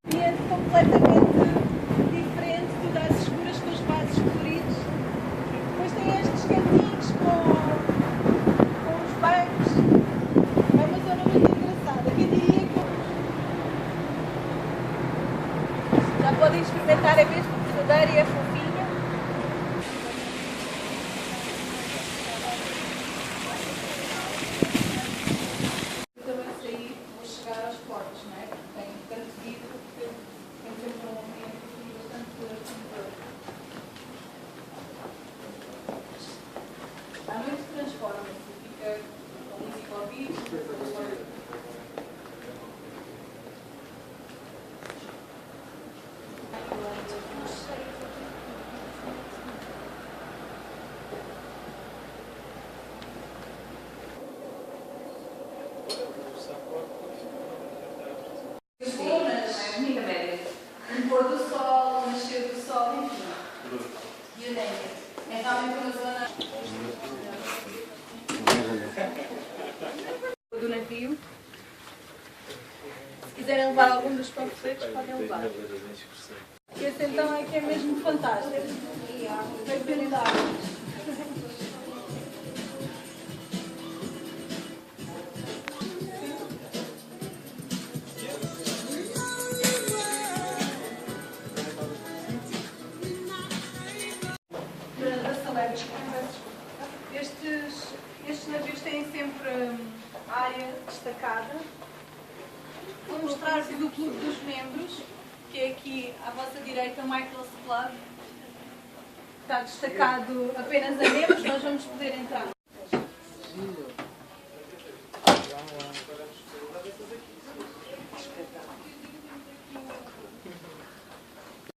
Ambiente completamente diferente, tudo às escuras com os vasos coloridos. Depois tem estes cantinhos com os bancos. É uma zona muito engraçada. Quem diria que já podem experimentar, é mesmo verdadeira e é fofinha. À noite transforma-se, fica com música ao vivo. Um pôr do sol, um nascer do sol, enfim. E o Némia. É realmente uma zona do navio. Se quiserem levar algum dos panfletos, podem levar. Esse então é que é mesmo fantástico. Vai pensar. Estes navios têm sempre área destacada. Vou mostrar-vos o clube dos membros, que é aqui à vossa direita o Michael's Club. Está destacado apenas a membros, nós vamos poder entrar.